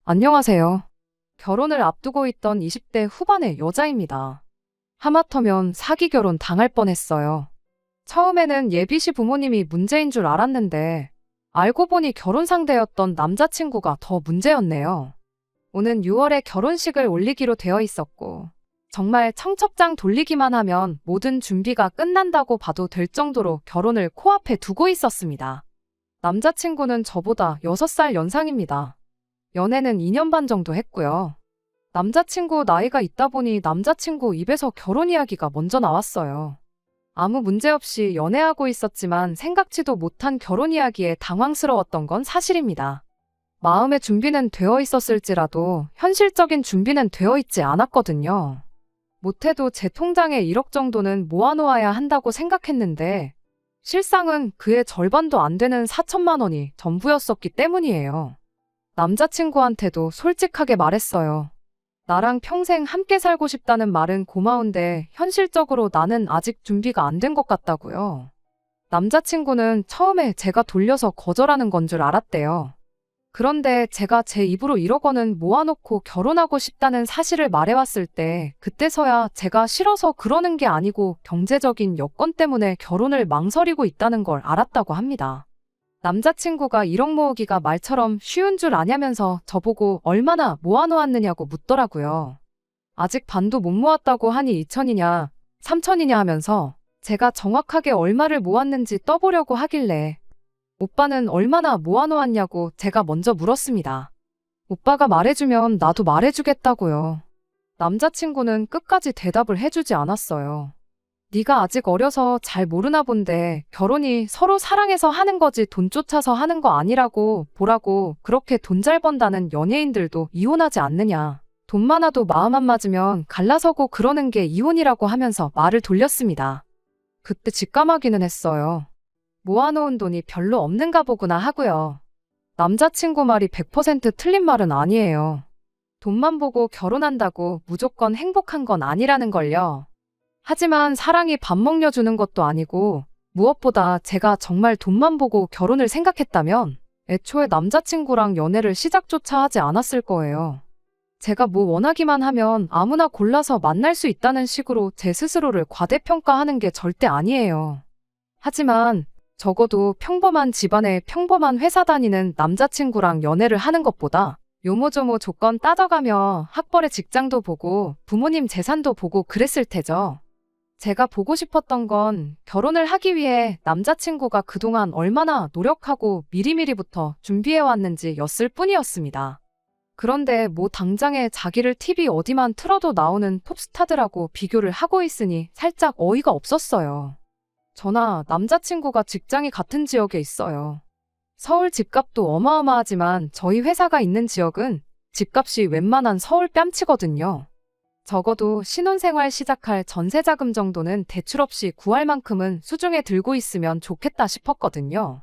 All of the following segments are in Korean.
안녕하세요. 결혼을 앞두고 있던 20대 후반의 여자입니다. 하마터면 사기 결혼 당할 뻔했어요. 처음에는 예비시 부모님이 문제인 줄 알았는데 알고 보니 결혼 상대였던 남자친구가 더 문제였네요. 오는 6월에 결혼식을 올리기로 되어 있었고 정말 청첩장 돌리기만 하면 모든 준비가 끝난다고 봐도 될 정도로 결혼을 코앞에 두고 있었습니다. 남자친구는 저보다 6살 연상입니다. 연애는 2년 반 정도 했고요. 남자친구 나이가 있다 보니 남자친구 입에서 결혼 이야기가 먼저 나왔어요. 아무 문제 없이 연애하고 있었지만 생각지도 못한 결혼 이야기에 당황스러웠던 건 사실입니다. 마음의 준비는 되어 있었을지라도 현실적인 준비는 되어 있지 않았거든요. 못해도 제 통장에 1억 정도는 모아놓아야 한다고 생각했는데 실상은 그의 절반도 안 되는 4천만 원이 전부였었기 때문이에요. 남자친구한테도 솔직하게 말했어요. 나랑 평생 함께 살고 싶다는 말은 고마운데 현실적으로 나는 아직 준비가 안 된 것 같다고요. 남자친구는 처음에 제가 돌려서 거절하는 건 줄 알았대요. 그런데 제가 제 입으로 1억 원은 모아놓고 결혼하고 싶다는 사실을 말해왔을 때 그때서야 제가 싫어서 그러는 게 아니고 경제적인 여건 때문에 결혼을 망설이고 있다는 걸 알았다고 합니다. 남자친구가 1억 모으기가 말처럼 쉬운 줄 아냐면서 저보고 얼마나 모아놓았느냐고 묻더라고요. 아직 반도 못 모았다고 하니 2천이냐, 3천이냐 하면서 제가 정확하게 얼마를 모았는지 떠보려고 하길래 오빠는 얼마나 모아놓았냐고 제가 먼저 물었습니다. 오빠가 말해주면 나도 말해주겠다고요. 남자친구는 끝까지 대답을 해주지 않았어요. 네가 아직 어려서 잘 모르나 본데 결혼이 서로 사랑해서 하는 거지 돈 쫓아서 하는 거 아니라고 보라고. 그렇게 돈 잘 번다는 연예인들도 이혼하지 않느냐. 돈 많아도 마음 안 맞으면 갈라서고 그러는 게 이혼이라고 하면서 말을 돌렸습니다. 그때 직감하기는 했어요. 모아놓은 돈이 별로 없는가 보구나 하고요. 남자친구 말이 100% 틀린 말은 아니에요. 돈만 보고 결혼한다고 무조건 행복한 건 아니라는 걸요. 하지만 사랑이 밥 먹여주는 것도 아니고 무엇보다 제가 정말 돈만 보고 결혼을 생각했다면 애초에 남자친구랑 연애를 시작조차 하지 않았을 거예요. 제가 뭐 원하기만 하면 아무나 골라서 만날 수 있다는 식으로 제 스스로를 과대평가하는 게 절대 아니에요. 하지만 적어도 평범한 집안에 평범한 회사 다니는 남자친구랑 연애를 하는 것보다 요모조모 조건 따져가며 학벌의 직장도 보고 부모님 재산도 보고 그랬을 테죠. 제가 보고 싶었던 건 결혼을 하기 위해 남자친구가 그동안 얼마나 노력하고 미리미리부터 준비해왔는지 였을 뿐이었습니다. 그런데 뭐 당장에 자기를 TV 어디만 틀어도 나오는 톱스타들하고 비교를 하고 있으니 살짝 어이가 없었어요. 저나 남자친구가 직장이 같은 지역에 있어요. 서울 집값도 어마어마하지만 저희 회사가 있는 지역은 집값이 웬만한 서울 뺨치거든요. 적어도 신혼생활 시작할 전세자금 정도는 대출 없이 구할 만큼은 수중에 들고 있으면 좋겠다 싶었거든요.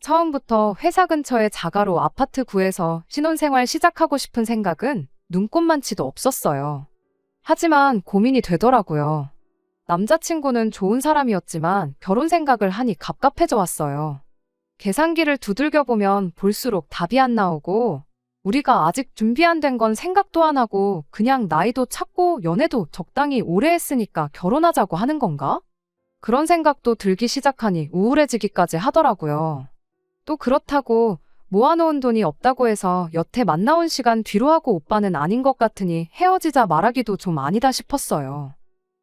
처음부터 회사 근처에 자가로 아파트 구해서 신혼생활 시작하고 싶은 생각은 눈꼽만치도 없었어요. 하지만 고민이 되더라고요. 남자친구는 좋은 사람이었지만 결혼 생각을 하니 갑갑해져 왔어요. 계산기를 두들겨보면 볼수록 답이 안 나오고 우리가 아직 준비 안 된 건 생각도 안 하고 그냥 나이도 찼고 연애도 적당히 오래 했으니까 결혼하자고 하는 건가? 그런 생각도 들기 시작하니 우울해지기까지 하더라고요. 또 그렇다고 모아놓은 돈이 없다고 해서 여태 만나온 시간 뒤로 하고 오빠는 아닌 것 같으니 헤어지자 말하기도 좀 아니다 싶었어요.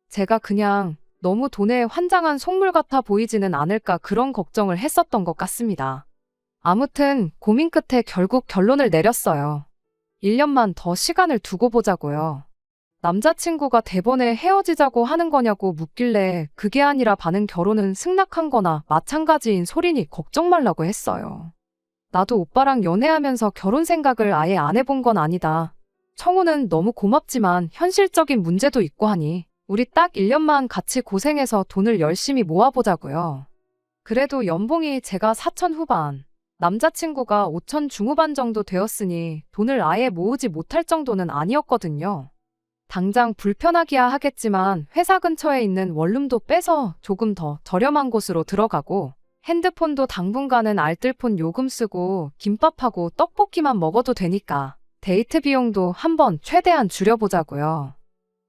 제가 그냥 너무 돈에 환장한 속물 같아 보이지는 않을까 그런 걱정을 했었던 것 같습니다. 아무튼 고민 끝에 결국 결론을 내렸어요. 1년만 더 시간을 두고 보자고요. 남자친구가 대번에 헤어지자고 하는 거냐고 묻길래 그게 아니라 반은 결혼은 승낙한 거나 마찬가지인 소리니 걱정 말라고 했어요. 나도 오빠랑 연애하면서 결혼 생각을 아예 안 해본 건 아니다. 청혼은 너무 고맙지만 현실적인 문제도 있고 하니 우리 딱 1년만 같이 고생해서 돈을 열심히 모아보자고요. 그래도 연봉이 제가 4천 후반, 남자친구가 5천 중후반 정도 되었으니 돈을 아예 모으지 못할 정도는 아니었거든요. 당장 불편하기야 하겠지만 회사 근처에 있는 원룸도 빼서 조금 더 저렴한 곳으로 들어가고 핸드폰도 당분간은 알뜰폰 요금 쓰고 김밥하고 떡볶이만 먹어도 되니까 데이트 비용도 한번 최대한 줄여보자고요.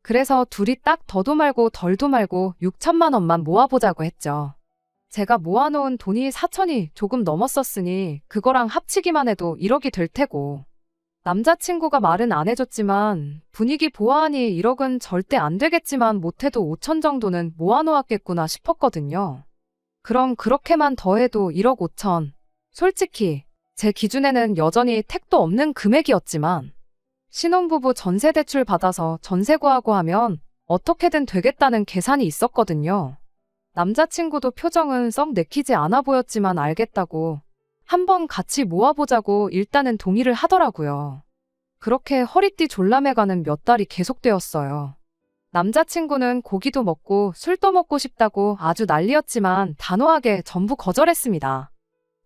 그래서 둘이 딱 더도 말고 덜도 말고 6천만 원만 모아보자고 했죠. 제가 모아놓은 돈이 4천이 조금 넘었었으니 그거랑 합치기만 해도 1억이 될 테고. 남자친구가 말은 안 해줬지만 분위기 보아하니 1억은 절대 안 되겠지만 못해도 5천 정도는 모아놓았겠구나 싶었거든요. 그럼 그렇게만 더해도 1억 5천. 솔직히 제 기준에는 여전히 택도 없는 금액이었지만 신혼부부 전세 대출 받아서 전세 구하고 하면 어떻게든 되겠다는 계산이 있었거든요. 남자친구도 표정은 썩 내키지 않아 보였지만 알겠다고 한번 같이 모아보자고 일단은 동의를 하더라고요. 그렇게 허리띠 졸라매가는 몇 달이 계속되었어요. 남자친구는 고기도 먹고 술도 먹고 싶다고 아주 난리였지만 단호하게 전부 거절했습니다.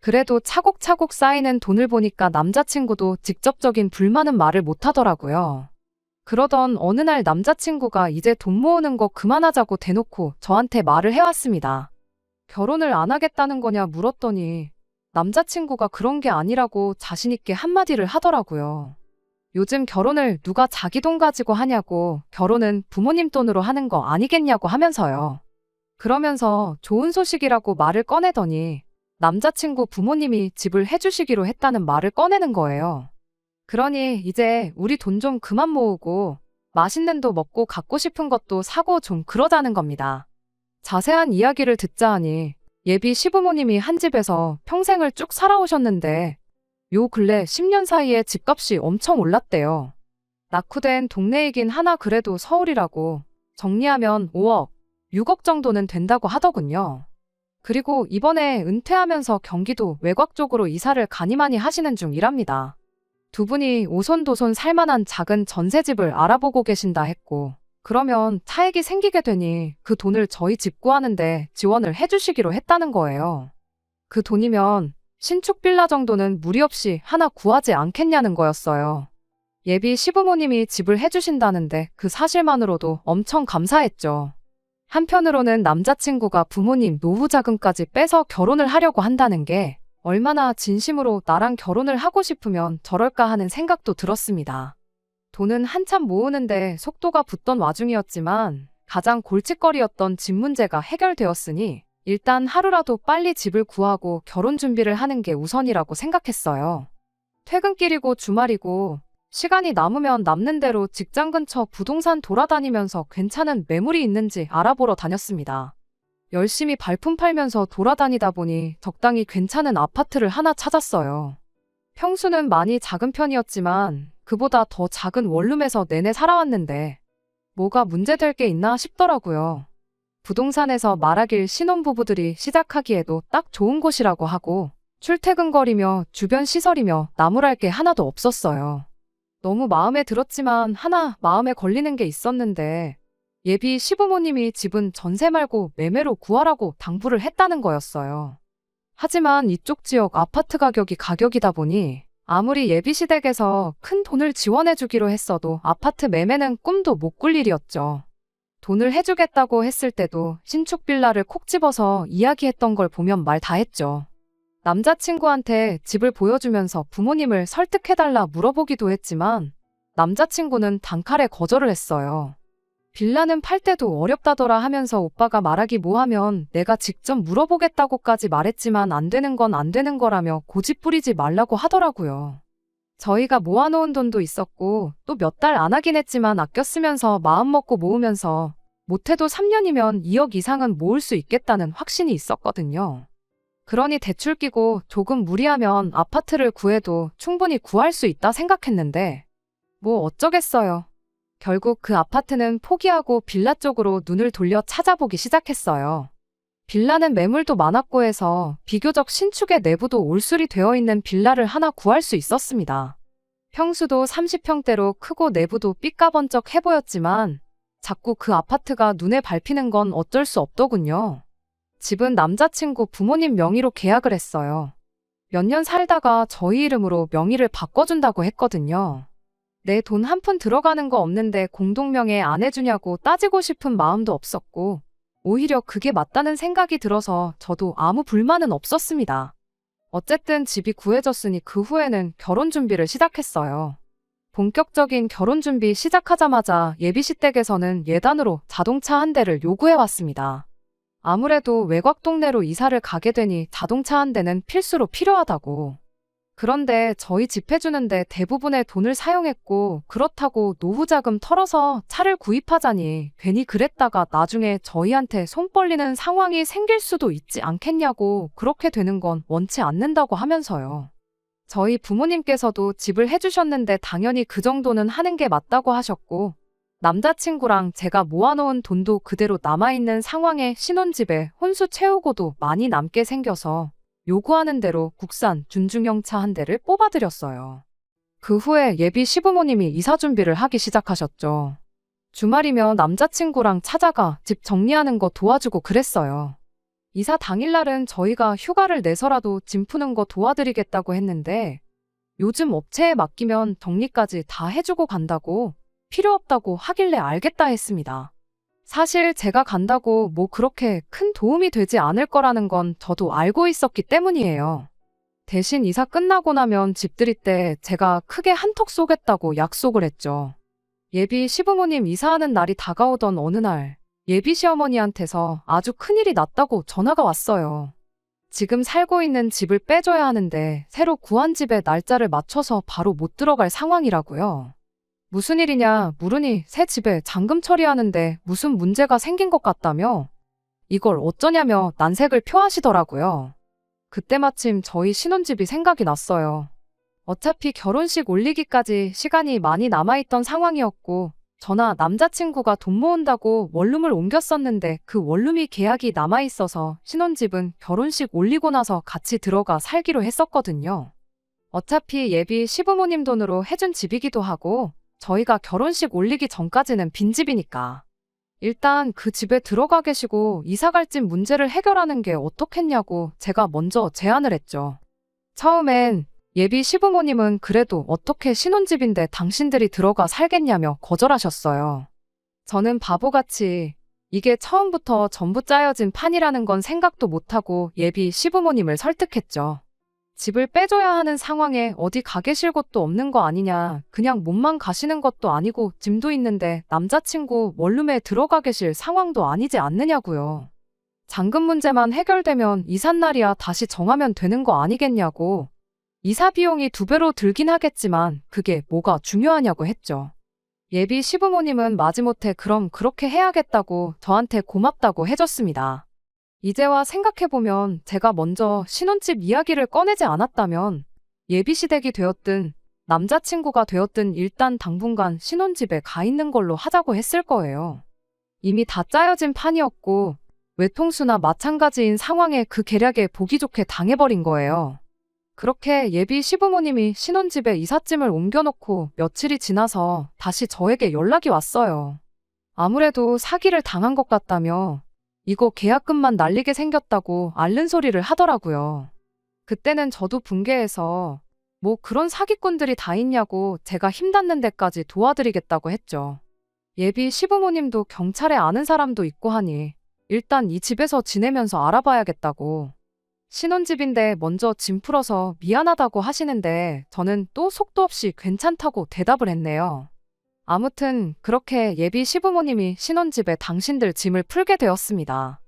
그래도 차곡차곡 쌓이는 돈을 보니까 남자친구도 직접적인 불만은 말을 못하더라고요. 그러던 어느 날 남자친구가 이제 돈 모으는 거 그만하자고 대놓고 저한테 말을 해왔습니다. 결혼을 안 하겠다는 거냐 물었더니 남자친구가 그런 게 아니라고 자신있게 한마디를 하더라고요. 요즘 결혼을 누가 자기 돈 가지고 하냐고, 결혼은 부모님 돈으로 하는 거 아니겠냐고 하면서요. 그러면서 좋은 소식이라고 말을 꺼내더니 남자친구 부모님이 집을 해주시기로 했다는 말을 꺼내는 거예요. 그러니 이제 우리 돈 좀 그만 모으고 맛있는 도 먹고 갖고 싶은 것도 사고 좀 그러자는 겁니다. 자세한 이야기를 듣자 하니 예비 시부모님이 한 집에서 평생을 쭉 살아오셨는데 요 근래 10년 사이에 집값이 엄청 올랐대요. 낙후된 동네이긴 하나 그래도 서울이라고 정리하면 5억, 6억 정도는 된다고 하더군요. 그리고 이번에 은퇴하면서 경기도 외곽 쪽으로 이사를 가니마니 하시는 중이랍니다. 두 분이 오손도손 살만한 작은 전세집을 알아보고 계신다 했고, 그러면 차익이 생기게 되니 그 돈을 저희 집 구하는데 지원을 해주시기로 했다는 거예요. 그 돈이면 신축 빌라 정도는 무리 없이 하나 구하지 않겠냐는 거였어요. 예비 시부모님이 집을 해주신다는데 그 사실만으로도 엄청 감사했죠. 한편으로는 남자친구가 부모님 노후 자금까지 빼서 결혼을 하려고 한다는 게 얼마나 진심으로 나랑 결혼을 하고 싶으면 저럴까 하는 생각도 들었습니다. 돈은 한참 모으는데 속도가 붙던 와중이었지만 가장 골칫거리였던 집 문제가 해결되었으니 일단 하루라도 빨리 집을 구하고 결혼 준비를 하는 게 우선이라고 생각했어요. 퇴근길이고 주말이고 시간이 남으면 남는 대로 직장 근처 부동산 돌아다니면서 괜찮은 매물이 있는지 알아보러 다녔습니다. 열심히 발품 팔면서 돌아다니다 보니 적당히 괜찮은 아파트를 하나 찾았어요. 평수는 많이 작은 편이었지만 그보다 더 작은 원룸에서 내내 살아왔는데 뭐가 문제될 게 있나 싶더라고요. 부동산에서 말하길 신혼부부들이 시작하기에도 딱 좋은 곳이라고 하고 출퇴근거리며 주변 시설이며 나무랄 게 하나도 없었어요. 너무 마음에 들었지만 하나 마음에 걸리는 게 있었는데 예비 시부모님이 집은 전세 말고 매매로 구하라고 당부를 했다는 거였어요. 하지만 이쪽 지역 아파트 가격이다 보니 아무리 예비시댁에서 큰 돈을 지원해주기로 했어도 아파트 매매는 꿈도 못 꿀 일이었죠. 돈을 해주겠다고 했을 때도 신축 빌라를 콕 집어서 이야기했던 걸 보면 말 다 했죠. 남자친구한테 집을 보여주면서 부모님을 설득해달라 물어보기도 했지만 남자친구는 단칼에 거절을 했어요. 빌라는 팔 때도 어렵다더라 하면서 오빠가 말하기 뭐하면 내가 직접 물어보겠다고까지 말했지만 안 되는 건 안 되는 거라며 고집 부리지 말라고 하더라고요. 저희가 모아놓은 돈도 있었고 또 몇 달 안 하긴 했지만 아껴 쓰면서 마음먹고 모으면서 못해도 3년이면 2억 이상은 모을 수 있겠다는 확신이 있었거든요. 그러니 대출 끼고 조금 무리하면 아파트를 구해도 충분히 구할 수 있다 생각했는데 뭐 어쩌겠어요. 결국 그 아파트는 포기하고 빌라 쪽으로 눈을 돌려 찾아보기 시작했어요. 빌라는 매물도 많았고 해서 비교적 신축의 내부도 올술이 되어 있는 빌라를 하나 구할 수 있었습니다. 평수도 30평대로 크고 내부도 삐까번쩍 해보였지만 자꾸 그 아파트가 눈에 밟히는 건 어쩔 수 없더군요. 집은 남자친구 부모님 명의로 계약을 했어요. 몇 년 살다가 저희 이름으로 명의를 바꿔준다고 했거든요. 내 돈 한 푼 들어가는 거 없는데 공동명의 안 해주냐고 따지고 싶은 마음도 없었고 오히려 그게 맞다는 생각이 들어서 저도 아무 불만은 없었습니다. 어쨌든 집이 구해졌으니 그 후에는 결혼 준비를 시작했어요. 본격적인 결혼 준비 시작하자마자 예비시 댁에서는 예단으로 자동차 한 대를 요구해왔습니다. 아무래도 외곽 동네로 이사를 가게 되니 자동차 한 대는 필수로 필요하다고. 그런데 저희 집 해주는데 대부분의 돈을 사용했고 그렇다고 노후 자금 털어서 차를 구입하자니 괜히 그랬다가 나중에 저희한테 손 벌리는 상황이 생길 수도 있지 않겠냐고 그렇게 되는 건 원치 않는다고 하면서요. 저희 부모님께서도 집을 해주셨는데 당연히 그 정도는 하는 게 맞다고 하셨고 남자친구랑 제가 모아놓은 돈도 그대로 남아있는 상황에 신혼집에 혼수 채우고도 많이 남게 생겨서 요구하는 대로 국산 준중형 차 한 대를 뽑아드렸어요. 그 후에 예비 시부모님이 이사 준비를 하기 시작하셨죠. 주말이면 남자친구랑 찾아가 집 정리하는 거 도와주고 그랬어요. 이사 당일날은 저희가 휴가를 내서라도 짐 푸는 거 도와드리겠다고 했는데 요즘 업체에 맡기면 정리까지 다 해주고 간다고 필요 없다고 하길래 알겠다 했습니다. 사실 제가 간다고 뭐 그렇게 큰 도움이 되지 않을 거라는 건 저도 알고 있었기 때문이에요. 대신 이사 끝나고 나면 집들이 때 제가 크게 한턱 쏘겠다고 약속을 했죠. 예비 시부모님 이사하는 날이 다가오던 어느 날 예비 시어머니한테서 아주 큰일이 났다고 전화가 왔어요. 지금 살고 있는 집을 빼줘야 하는데 새로 구한 집에 날짜를 맞춰서 바로 못 들어갈 상황이라고요. 무슨 일이냐 물으니 새 집에 잔금 처리하는데 무슨 문제가 생긴 것 같다며 이걸 어쩌냐며 난색을 표하시더라고요. 그때 마침 저희 신혼집이 생각이 났어요. 어차피 결혼식 올리기까지 시간이 많이 남아있던 상황이었고 저나 남자친구가 돈 모은다고 원룸을 옮겼었는데 그 원룸이 계약이 남아있어서 신혼집은 결혼식 올리고 나서 같이 들어가 살기로 했었거든요. 어차피 예비 시부모님 돈으로 해준 집이기도 하고 저희가 결혼식 올리기 전까지는 빈집이니까. 일단 그 집에 들어가 계시고 이사갈 집 문제를 해결하는 게 어떻겠냐고 제가 먼저 제안을 했죠. 처음엔 예비 시부모님은 그래도 어떻게 신혼집인데 당신들이 들어가 살겠냐며 거절하셨어요. 저는 바보같이 이게 처음부터 전부 짜여진 판이라는 건 생각도 못하고 예비 시부모님을 설득했죠. 집을 빼줘야 하는 상황에 어디 가 계실 곳도 없는 거 아니냐. 그냥 몸만 가시는 것도 아니고 짐도 있는데 남자친구 원룸에 들어가 계실 상황도 아니지 않느냐고요. 잔금 문제만 해결되면 이삿날이야 다시 정하면 되는 거 아니겠냐고. 이사 비용이 2배로 들긴 하겠지만 그게 뭐가 중요하냐고 했죠. 예비 시부모님은 마지못해 그럼 그렇게 해야겠다고 저한테 고맙다고 해줬습니다. 이제와 생각해보면 제가 먼저 신혼집 이야기를 꺼내지 않았다면 예비시댁이 되었든 남자친구가 되었든 일단 당분간 신혼집에 가 있는 걸로 하자고 했을 거예요. 이미 다 짜여진 판이었고 외통수나 마찬가지인 상황에 그 계략에 보기 좋게 당해버린 거예요. 그렇게 예비 시부모님이 신혼집에 이삿짐을 옮겨놓고 며칠이 지나서 다시 저에게 연락이 왔어요. 아무래도 사기를 당한 것 같다며 이거 계약금만 날리게 생겼다고 앓는 소리를 하더라고요. 그때는 저도 분개해서 뭐 그런 사기꾼들이 다 있냐고 제가 힘 닿는 데까지 도와드리겠다고 했죠. 예비 시부모님도 경찰에 아는 사람도 있고 하니 일단 이 집에서 지내면서 알아봐야겠다고. 신혼집인데 먼저 짐 풀어서 미안하다고 하시는데 저는 또 속도 없이 괜찮다고 대답을 했네요. 아무튼 그렇게 예비 시부모님이 신혼집에 당신들 짐을 풀게 되었습니다.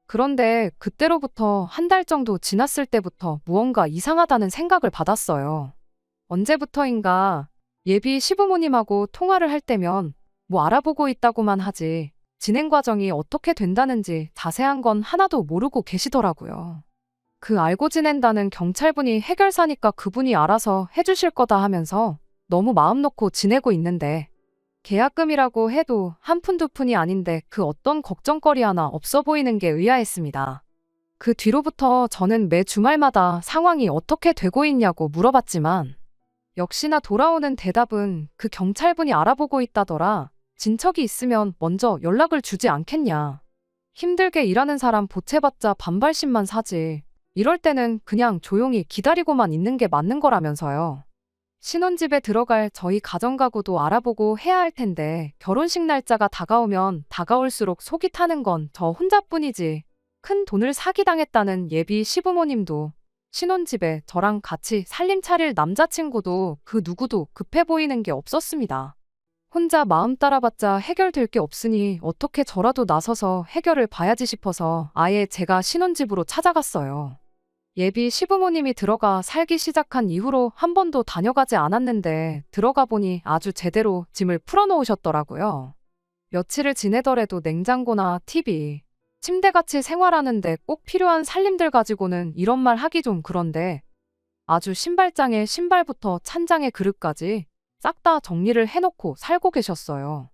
그런데 그때로부터 한 달 정도 지났을 때부터 무언가 이상하다는 생각을 받았어요. 언제부터인가 예비 시부모님하고 통화를 할 때면 뭐 알아보고 있다고만 하지 진행 과정이 어떻게 된다는지 자세한 건 하나도 모르고 계시더라고요. 그 알고 지낸다는 경찰분이 해결사니까 그분이 알아서 해주실 거다 하면서 너무 마음 놓고 지내고 있는데 계약금이라고 해도 한 푼 두 푼이 아닌데 그 어떤 걱정거리 하나 없어 보이는 게 의아했습니다. 그 뒤로부터 저는 매 주말마다 상황이 어떻게 되고 있냐고 물어봤지만 역시나 돌아오는 대답은 그 경찰분이 알아보고 있다더라. 진척이 있으면 먼저 연락을 주지 않겠냐. 힘들게 일하는 사람 보채봤자 반발심만 사지. 이럴 때는 그냥 조용히 기다리고만 있는 게 맞는 거라면서요. 신혼집에 들어갈 저희 가정가구도 알아보고 해야 할 텐데 결혼식 날짜가 다가오면 다가올수록 속이 타는 건 저 혼자뿐이지 큰 돈을 사기당했다는 예비 시부모님도 신혼집에 저랑 같이 살림 차릴 남자친구도 그 누구도 급해 보이는 게 없었습니다. 혼자 마음 따라봤자 해결될 게 없으니 어떻게 저라도 나서서 해결을 봐야지 싶어서 아예 제가 신혼집으로 찾아갔어요. 예비 시부모님이 들어가 살기 시작한 이후로 한 번도 다녀가지 않았는데 들어가 보니 아주 제대로 짐을 풀어놓으셨더라고요. 며칠을 지내더라도 냉장고나 TV, 침대같이 생활하는데 꼭 필요한 살림들 가지고는 이런 말 하기 좀 그런데 아주 신발장에 신발부터 찬장에 그릇까지 싹 다 정리를 해놓고 살고 계셨어요.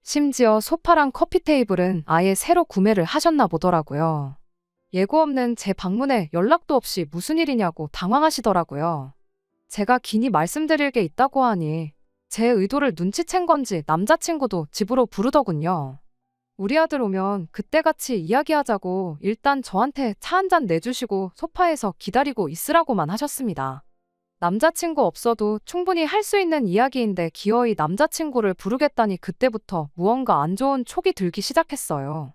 심지어 소파랑 커피 테이블은 아예 새로 구매를 하셨나 보더라고요. 예고 없는 제 방문에 연락도 없이 무슨 일이냐고 당황하시더라고요. 제가 긴히 말씀드릴 게 있다고 하니 제 의도를 눈치챈 건지 남자친구도 집으로 부르더군요. 우리 아들 오면 그때 같이 이야기하자고 일단 저한테 차 한 잔 내주시고 소파에서 기다리고 있으라고만 하셨습니다. 남자친구 없어도 충분히 할 수 있는 이야기인데 기어이 남자친구를 부르겠다니 그때부터 무언가 안 좋은 촉이 들기 시작했어요.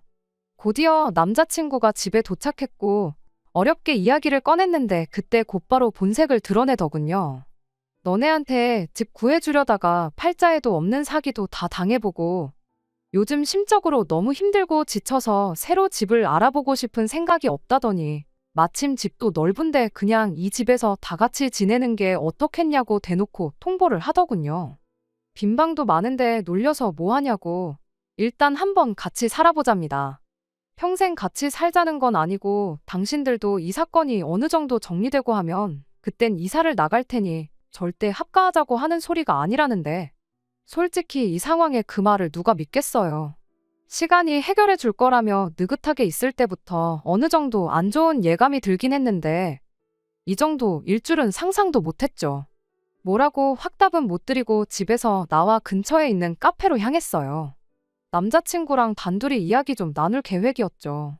곧이어 남자친구가 집에 도착했고 어렵게 이야기를 꺼냈는데 그때 곧바로 본색을 드러내더군요. 너네한테 집 구해주려다가 팔자에도 없는 사기도 다 당해보고 요즘 심적으로 너무 힘들고 지쳐서 새로 집을 알아보고 싶은 생각이 없다더니 마침 집도 넓은데 그냥 이 집에서 다 같이 지내는 게 어떻겠냐고 대놓고 통보를 하더군요. 빈 방도 많은데 놀려서 뭐 하냐고 일단 한번 같이 살아보잡니다. 평생 같이 살자는 건 아니고 당신들도 이 사건이 어느 정도 정리되고 하면 그땐 이사를 나갈 테니 절대 합가하자고 하는 소리가 아니라는데 솔직히 이 상황에 그 말을 누가 믿겠어요. 시간이 해결해 줄 거라며 느긋하게 있을 때부터 어느 정도 안 좋은 예감이 들긴 했는데 이 정도일 줄은 상상도 못했죠. 뭐라고 확답은 못 드리고 집에서 나와 근처에 있는 카페로 향했어요. 남자친구랑 단둘이 이야기 좀 나눌 계획이었죠.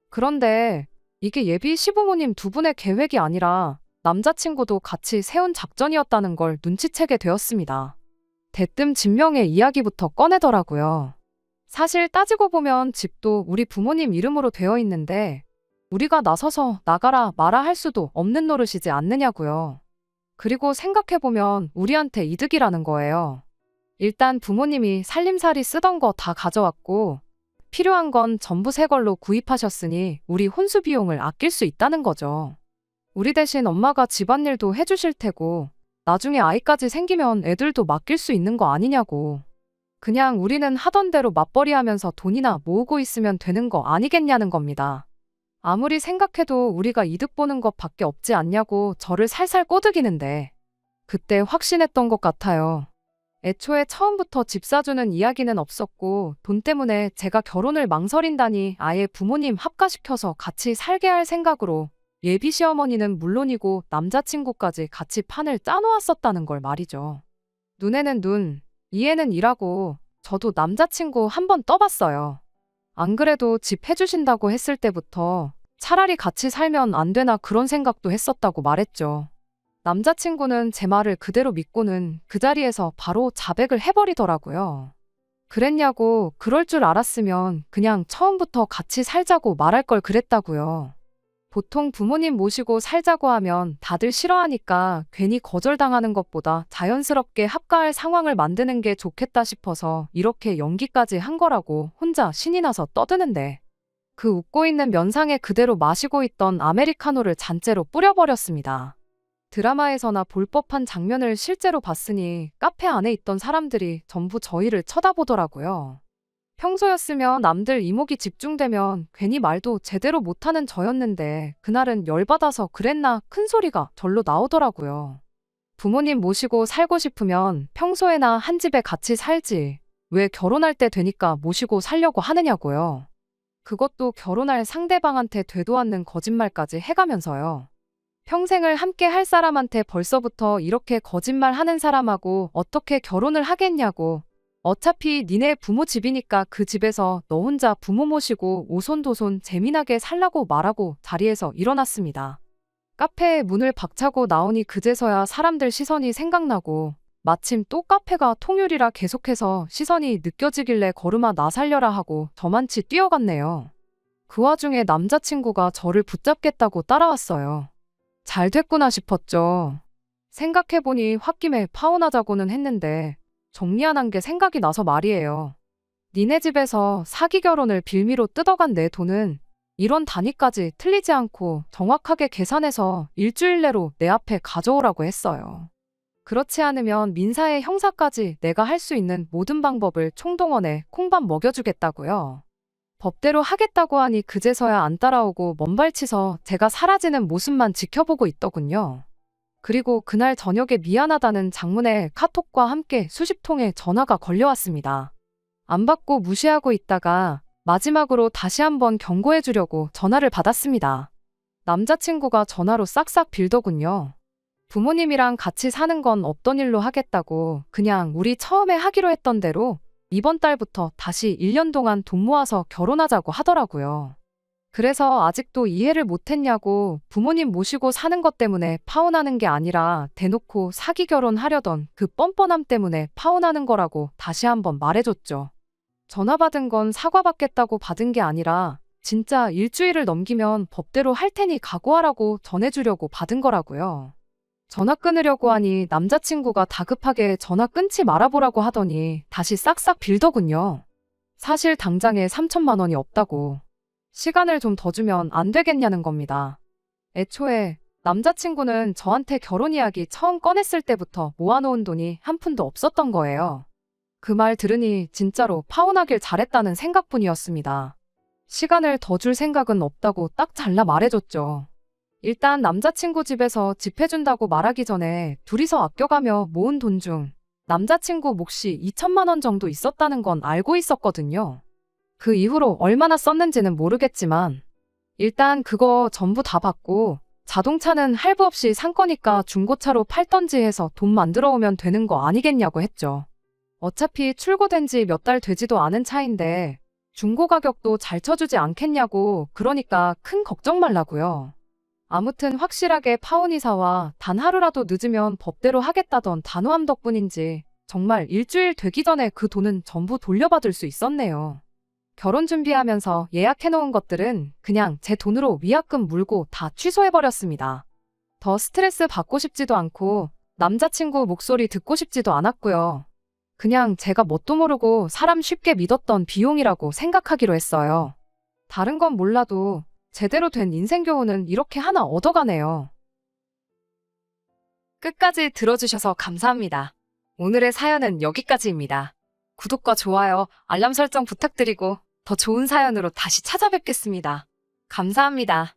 그런데 이게 예비 시부모님 두 분의 계획이 아니라 남자친구도 같이 세운 작전이었다는 걸 눈치채게 되었습니다. 대뜸 진명의 이야기부터 꺼내더라고요. 사실 따지고 보면 집도 우리 부모님 이름으로 되어 있는데 우리가 나서서 나가라 마라 할 수도 없는 노릇이지 않느냐고요. 그리고 생각해보면 우리한테 이득이라는 거예요. 일단 부모님이 살림살이 쓰던 거 다 가져왔고 필요한 건 전부 새 걸로 구입하셨으니 우리 혼수 비용을 아낄 수 있다는 거죠. 우리 대신 엄마가 집안일도 해주실 테고 나중에 아이까지 생기면 애들도 맡길 수 있는 거 아니냐고. 그냥 우리는 하던 대로 맞벌이 하면서 돈이나 모으고 있으면 되는 거 아니겠냐는 겁니다. 아무리 생각해도 우리가 이득 보는 것밖에 없지 않냐고 저를 살살 꼬드기는데 그때 확신했던 것 같아요. 애초에 처음부터 집 사주는 이야기는 없었고 돈 때문에 제가 결혼을 망설인다니 아예 부모님 합가시켜서 같이 살게 할 생각으로 예비 시어머니는 물론이고 남자친구까지 같이 판을 짜놓았었다는 걸 말이죠. 눈에는 눈, 이에는 이라고 저도 남자친구 한 번 떠봤어요. 안 그래도 집 해주신다고 했을 때부터 차라리 같이 살면 안 되나 그런 생각도 했었다고 말했죠. 남자친구는 제 말을 그대로 믿고는 그 자리에서 바로 자백을 해버리더라고요. 그랬냐고 그럴 줄 알았으면 그냥 처음부터 같이 살자고 말할 걸 그랬다고요. 보통 부모님 모시고 살자고 하면 다들 싫어하니까 괜히 거절당하는 것보다 자연스럽게 합가할 상황을 만드는 게 좋겠다 싶어서 이렇게 연기까지 한 거라고 혼자 신이 나서 떠드는데 그 웃고 있는 면상에 그대로 마시고 있던 아메리카노를 잔째로 뿌려버렸습니다. 드라마에서나 볼 법한 장면을 실제로 봤으니 카페 안에 있던 사람들이 전부 저희를 쳐다보더라고요. 평소였으면 남들 이목이 집중되면 괜히 말도 제대로 못하는 저였는데 그날은 열받아서 그랬나 큰 소리가 절로 나오더라고요. 부모님 모시고 살고 싶으면 평소에나 한 집에 같이 살지. 왜 결혼할 때 되니까 모시고 살려고 하느냐고요. 그것도 결혼할 상대방한테 되도 않는 거짓말까지 해가면서요. 평생을 함께 할 사람한테 벌써부터 이렇게 거짓말하는 사람하고 어떻게 결혼을 하겠냐고. 어차피 니네 부모 집이니까 그 집에서 너 혼자 부모 모시고 오손도손 재미나게 살라고 말하고 자리에서 일어났습니다. 카페에 문을 박차고 나오니 그제서야 사람들 시선이 생각나고 마침 또 카페가 통율이라 계속해서 시선이 느껴지길래 걸음아 나 살려라 하고 저만치 뛰어갔네요. 그 와중에 남자친구가 저를 붙잡겠다고 따라왔어요. 잘 됐구나 싶었죠. 생각해보니 홧김에 파혼하자고는 했는데 정리 안 한 게 생각이 나서 말이에요. 니네 집에서 사기 결혼을 빌미로 뜯어간 내 돈은 이런 단위까지 틀리지 않고 정확하게 계산해서 일주일 내로 내 앞에 가져오라고 했어요. 그렇지 않으면 민사의 형사까지 내가 할 수 있는 모든 방법을 총동원해 콩밥 먹여주겠다고요. 법대로 하겠다고 하니 그제서야 안 따라오고 먼발치서 제가 사라지는 모습만 지켜보고 있더군요. 그리고 그날 저녁에 미안하다는 장문의 카톡과 함께 수십 통의 전화가 걸려왔습니다. 안 받고 무시하고 있다가 마지막으로 다시 한번 경고해 주려고 전화를 받았습니다. 남자친구가 전화로 싹싹 빌더군요. 부모님이랑 같이 사는 건 없던 일로 하겠다고 그냥 우리 처음에 하기로 했던 대로 이번 달부터 다시 1년 동안 돈 모아서 결혼하자고 하더라고요. 그래서 아직도 이해를 못했냐고 부모님 모시고 사는 것 때문에 파혼하는 게 아니라 대놓고 사기 결혼하려던 그 뻔뻔함 때문에 파혼하는 거라고 다시 한번 말해줬죠. 전화 받은 건 사과받겠다고 받은 게 아니라 진짜 일주일을 넘기면 법대로 할 테니 각오하라고 전해주려고 받은 거라고요. 전화 끊으려고 하니 남자친구가 다급하게 전화 끊지 말아보라고 하더니 다시 싹싹 빌더군요. 사실 당장에 3천만 원이 없다고. 시간을 좀 더 주면 안 되겠냐는 겁니다. 애초에 남자친구는 저한테 결혼 이야기 처음 꺼냈을 때부터 모아놓은 돈이 한 푼도 없었던 거예요. 그 말 들으니 진짜로 파혼하길 잘했다는 생각뿐이었습니다. 시간을 더 줄 생각은 없다고 딱 잘라 말해줬죠. 일단 남자친구 집에서 집 해준다고 말하기 전에 둘이서 아껴가며 모은 돈 중 남자친구 몫이 2천만 원 정도 있었다는 건 알고 있었거든요. 그 이후로 얼마나 썼는지는 모르겠지만 일단 그거 전부 다 받고 자동차는 할부 없이 산 거니까 중고차로 팔던지 해서 돈 만들어 오면 되는 거 아니겠냐고 했죠. 어차피 출고된 지 몇 달 되지도 않은 차인데 중고 가격도 잘 쳐주지 않겠냐고 그러니까 큰 걱정 말라고요. 아무튼 확실하게 파혼 이사와 단 하루라도 늦으면 법대로 하겠다던 단호함 덕분인지 정말 일주일 되기 전에 그 돈은 전부 돌려받을 수 있었네요. 결혼 준비하면서 예약해놓은 것들은 그냥 제 돈으로 위약금 물고 다 취소해버렸습니다. 더 스트레스 받고 싶지도 않고 남자친구 목소리 듣고 싶지도 않았고요. 그냥 제가 뭣도 모르고 사람 쉽게 믿었던 비용이라고 생각하기로 했어요. 다른 건 몰라도 제대로 된 인생 교훈은 이렇게 하나 얻어가네요. 끝까지 들어주셔서 감사합니다. 오늘의 사연은 여기까지입니다. 구독과 좋아요, 알람 설정 부탁드리고 더 좋은 사연으로 다시 찾아뵙겠습니다. 감사합니다.